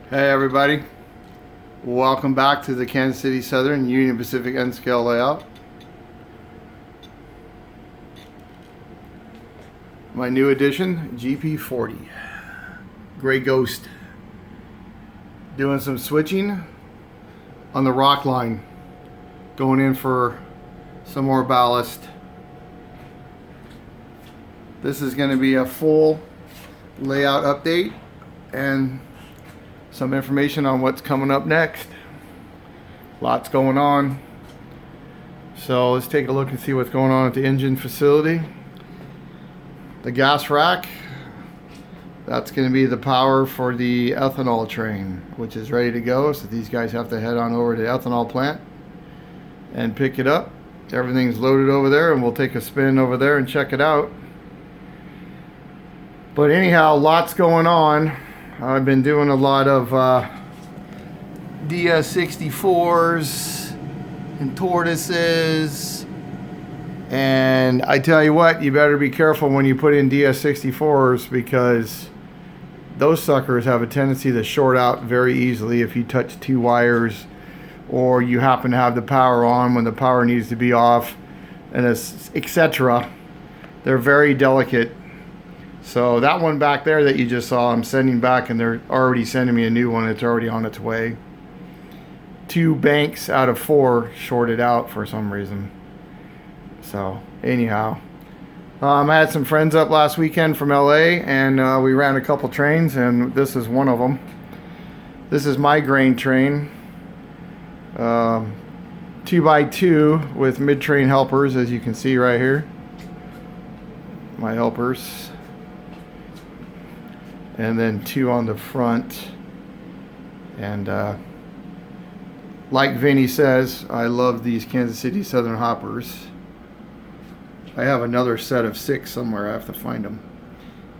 Hey everybody, welcome back to the Kansas City Southern Union Pacific N-scale layout. My new addition, GP40, Gray Ghost. Doing some switching on the rock line, going in for some more ballast. This is going to be a full layout update and some information on what's coming up next. Lots going on. So let's take a look and see what's going on at the engine facility. The gas rack, that's going to be the power for the ethanol train, which is ready to go. So these guys have to head on over to the ethanol plant and pick it up. Everything's loaded over there, and we'll take a spin over there and check it out. But anyhow, lots going on. I've been doing a lot of DS64s and tortoises, and I tell you what, you better be careful when you put in DS64s, because those suckers have a tendency to short out very easily if you touch two wires, or you happen to have the power on when the power needs to be off, and etc. They're very delicate. So that one back there that you just saw, I'm sending back, and they're already sending me a new one. It's already on its way. 2 banks out of 4 shorted out for some reason. So anyhow, I had some friends up last weekend from LA, and we ran a couple trains, and this is one of them. This is my grain train. 2x2 with mid-train helpers, as you can see right here. My helpers. And then 2 on the front. And like Vinny says, I love these Kansas City Southern hoppers. I have another set of 6 somewhere. I have to find them.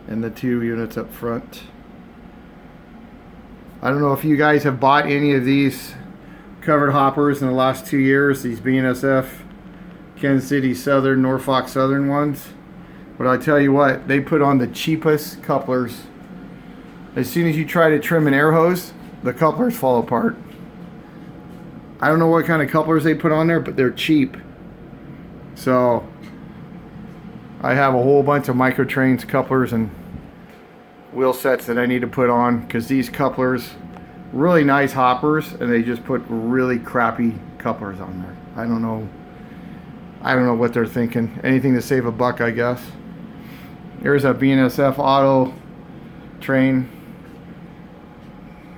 And the 2 units up front. I don't know if you guys have bought any of these covered hoppers in the last 2 years, these BNSF Kansas City Southern, Norfolk Southern ones. But I tell you what, they put on the cheapest couplers. As soon as you try to trim an air hose, the couplers fall apart. I don't know what kind of couplers they put on there, but they're cheap. So I have a whole bunch of microtrains, couplers, and wheel sets that I need to put on, because these couplers, really nice hoppers, and they just put really crappy couplers on there. I don't know what they're thinking. Anything to save a buck, I guess. Here's a BNSF auto train,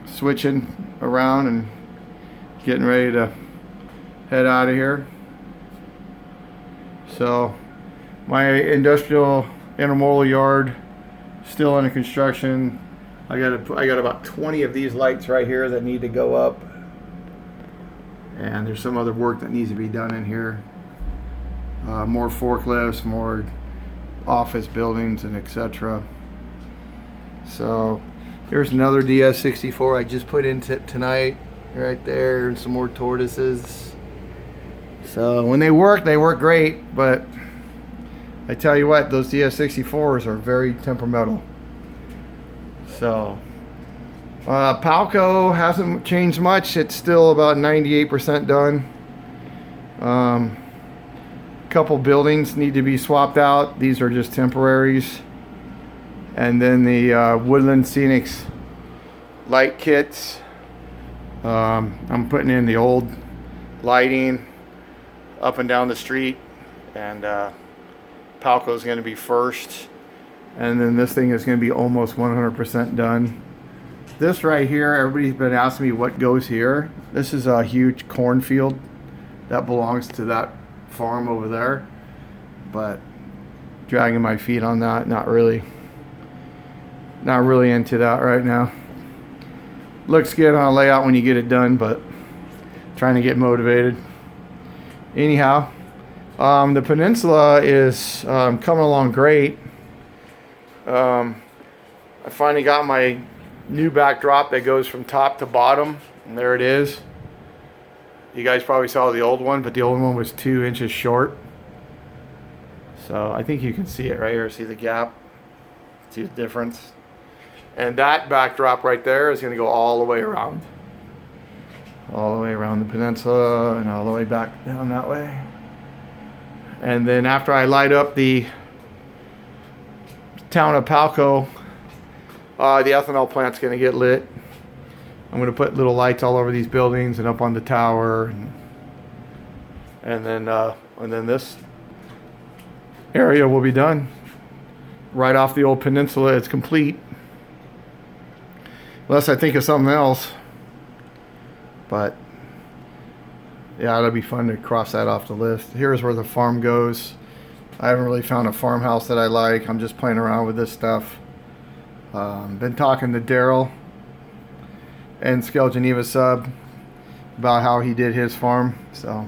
switching around and getting ready to head out of here. So my industrial intermodal yard still under construction. I got about 20 of these lights right here that need to go up, and there's some other work that needs to be done in here. More forklifts, more office buildings, and etc. So here's another DS64 I just put in tonight, right there, and some more tortoises. So when they work great, but I tell you what, those DS64s are very temperamental. So Palco hasn't changed much. It's still about 98% done. Couple buildings need to be swapped out. These are just temporaries. And then the Woodland Scenics light kits. I'm putting in the old lighting up and down the street, and Palco is going to be first, and then this thing is going to be almost 100% done. This right here, everybody's been asking me what goes here. This is a huge cornfield that belongs to that farm over there, but dragging my feet on that, not really into that right now. Looks good on a layout when you get it done, but trying to get motivated. Anyhow, the peninsula is coming along great. I finally got my new backdrop that goes from top to bottom, and there it is. You guys probably saw the old one, but the old one was 2 inches short. So I think you can see it right here. See the gap? See the difference? And that backdrop right there is going to go all the way around. All the way around the peninsula and all the way back down that way. And then after I light up the town of Palco, the ethanol plant's going to get lit. I'm going to put little lights all over these buildings and up on the tower. And then this area will be done. Right off the old peninsula, it's complete. Unless I think of something else. But yeah, it'll be fun to cross that off the list. Here's where the farm goes. I haven't really found a farmhouse that I like. I'm just playing around with this stuff. Been talking to Daryl and Scale Geneva Sub about how he did his farm. So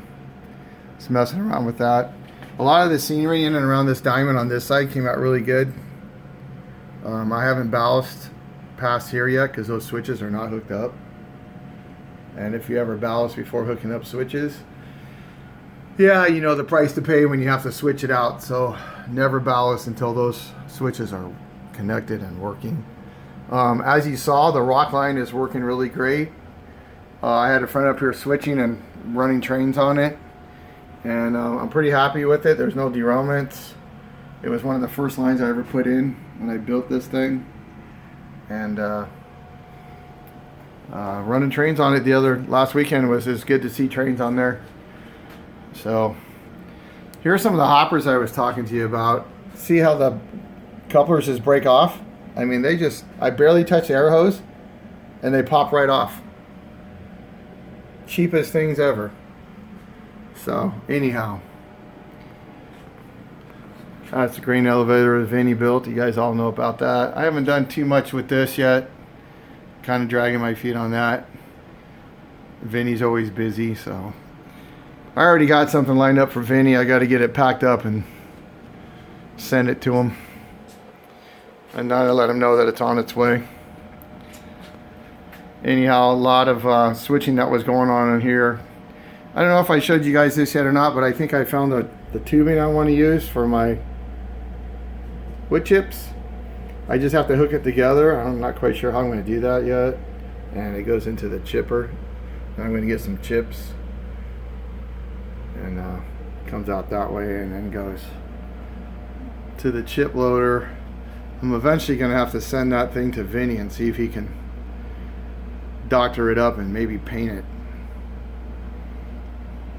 just messing around with that. A lot of the scenery in and around this diamond on this side came out really good. I haven't ballasted past here yet because those switches are not hooked up. And if you ever ballast before hooking up switches, yeah, you know the price to pay when you have to switch it out. So never ballast until those switches are connected and working. As you saw, the rock line is working really great. I had a friend up here switching and running trains on it, and I'm pretty happy with it. There's no derailments. It was one of the first lines I ever put in when I built this thing, and running trains on it last weekend was just good to see trains on there. So here are some of the hoppers I was talking to you about. See how the couplers just break off? I mean, I barely touch the air hose and they pop right off. Cheapest things ever. So anyhow, that's the grain elevator that Vinny built. You guys all know about that. I haven't done too much with this yet. Kind of dragging my feet on that. Vinny's always busy, so I already got something lined up for Vinny. I got to get it packed up and send it to him. And now to let him know that it's on its way. Anyhow, a lot of switching that was going on in here. I don't know if I showed you guys this yet or not, but I think I found the tubing I want to use for my wood chips. I just have to hook it together. I'm not quite sure how I'm going to do that yet. And it goes into the chipper. And I'm going to get some chips. And comes out that way and then goes to the chip loader. I'm eventually going to have to send that thing to Vinny and see if he can doctor it up and maybe paint it.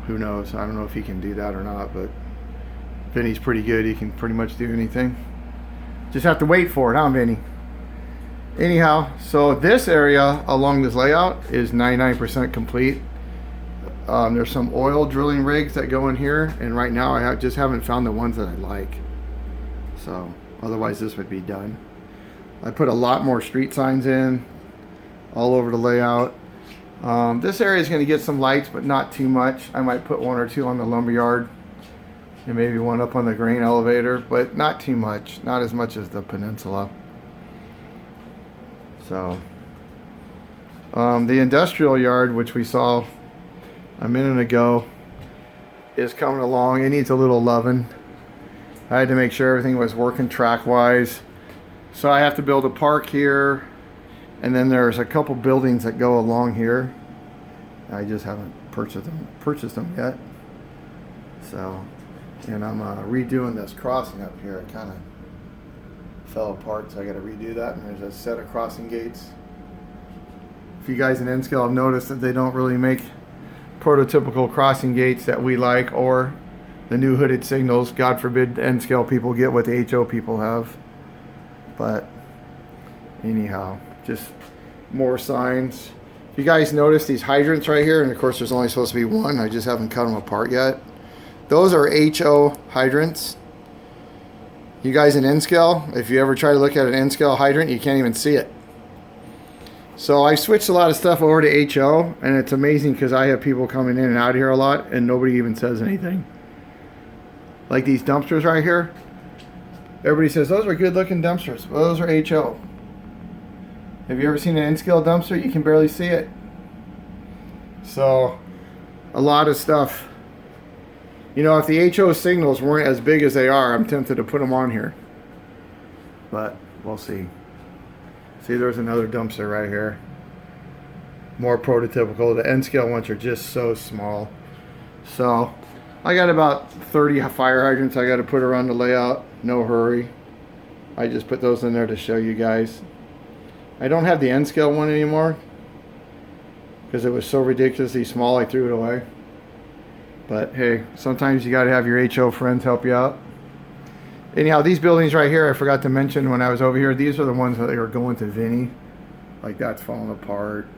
Who knows? I don't know if he can do that or not, but Vinny's pretty good. He can pretty much do anything. Just have to wait for it, huh, Vinny? Anyhow, so this area along this layout is 99% complete. There's some oil drilling rigs that go in here, and right now I just haven't found the ones that I like. So otherwise this would be done. I put a lot more street signs in all over the layout. This area is going to get some lights, but not too much. I might put one or two on the lumberyard and maybe one up on the grain elevator, but not too much. Not as much as the peninsula. So the industrial yard, which we saw a minute ago, is coming along. It needs a little loving. I had to make sure everything was working track wise. So I have to build a park here, and then there's a couple buildings that go along here. I just haven't purchased them yet. So, and I'm redoing this crossing up here. It kind of fell apart, so I got to redo that. And there's a set of crossing gates. If you guys in N-Scale have noticed that they don't really make prototypical crossing gates that we like, or the new hooded signals. God forbid N-Scale people get what the HO people have. But anyhow, just more signs. If you guys notice these hydrants right here, and of course there's only supposed to be one, I just haven't cut them apart yet. Those are HO hydrants. You guys in N-Scale, if you ever try to look at an N-Scale hydrant, you can't even see it. So I switched a lot of stuff over to HO, and it's amazing because I have people coming in and out here a lot, and nobody even says anything. Like these dumpsters right here. Everybody says, those are good looking dumpsters. Well, those are HO. Have you ever seen an N-Scale dumpster? You can barely see it. So, a lot of stuff. You know, if the HO signals weren't as big as they are, I'm tempted to put them on here. But, we'll see. See, there's another dumpster right here. More prototypical. The N scale ones are just so small. So I got about 30 fire hydrants I got to put around the layout. No hurry. I just put those in there to show you guys. I don't have the N scale one anymore because it was so ridiculously small I threw it away. But hey, sometimes you got to have your HO friends help you out. Anyhow, these buildings right here, I forgot to mention when I was over here, these are the ones that are going to Vinny. Like that's falling apart.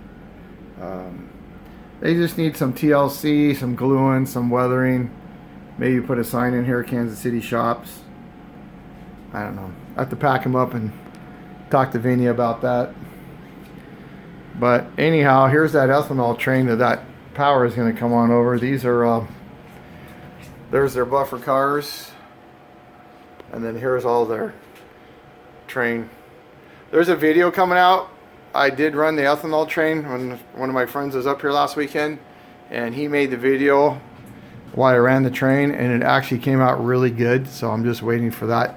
They just need some TLC, some gluing, some weathering. Maybe put a sign in here, Kansas City Shops. I don't know. I have to pack them up and talk to Vinny about that. But anyhow, here's that ethanol train that power is going to come on over. These are, there's their buffer cars. And then here's all their train. There's a video coming out. I did run the ethanol train when one of my friends was up here last weekend, and he made the video while I ran the train, and it actually came out really good. So I'm just waiting for that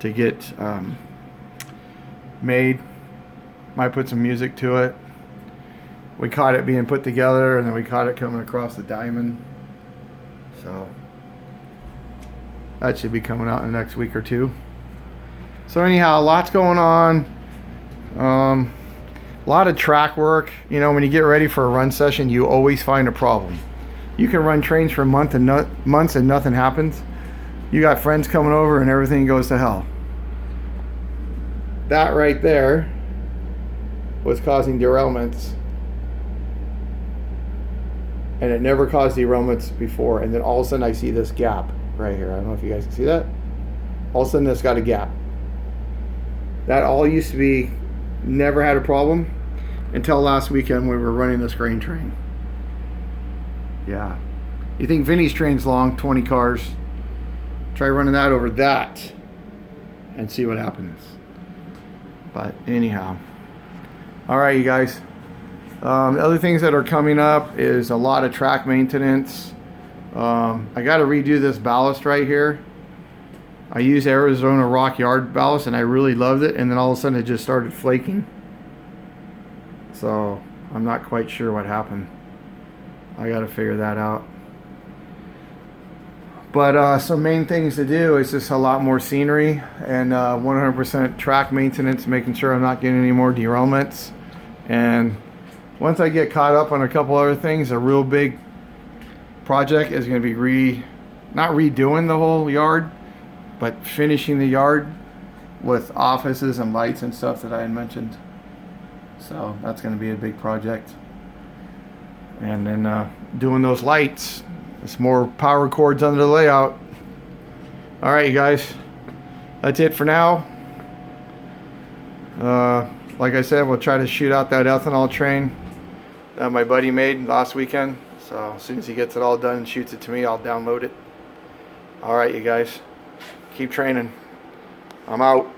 to get made. Might put some music to it. We caught it being put together, and then we caught it coming across the diamond. So that should be coming out in the next week or two. So anyhow, lots going on. A lot of track work. You know, when you get ready for a run session, you always find a problem. You can run trains for months and nothing happens. You got friends coming over and everything goes to hell. That right there was causing derailments. And it never caused derailments before. And then all of a sudden I see this gap right here. I don't know if you guys can see that. All of a sudden it's got a gap. That all used to be, never had a problem until last weekend when we were running this grain train. Yeah. You think Vinny's train's long, 20 cars. Try running that over that and see what happens. But anyhow. Alright, you guys. The other things that are coming up is a lot of track maintenance. I got to redo this ballast right here. I used Arizona Rock Yard ballast and I really loved it, and then all of a sudden it just started flaking. So I'm not quite sure what happened. I got to figure that out. But some main things to do is just a lot more scenery and 100% track maintenance, making sure I'm not getting any more derailments. And once I get caught up on a couple other things, a real big project is going to be not redoing the whole yard, but finishing the yard with offices and lights and stuff that I had mentioned. So that's going to be a big project. And then doing those lights, there's more power cords under the layout. All right, you guys, that's it for now. Like I said, we'll try to shoot out that ethanol train that my buddy made last weekend. So as soon as he gets it all done and shoots it to me, I'll download it. All right, you guys, keep training. I'm out.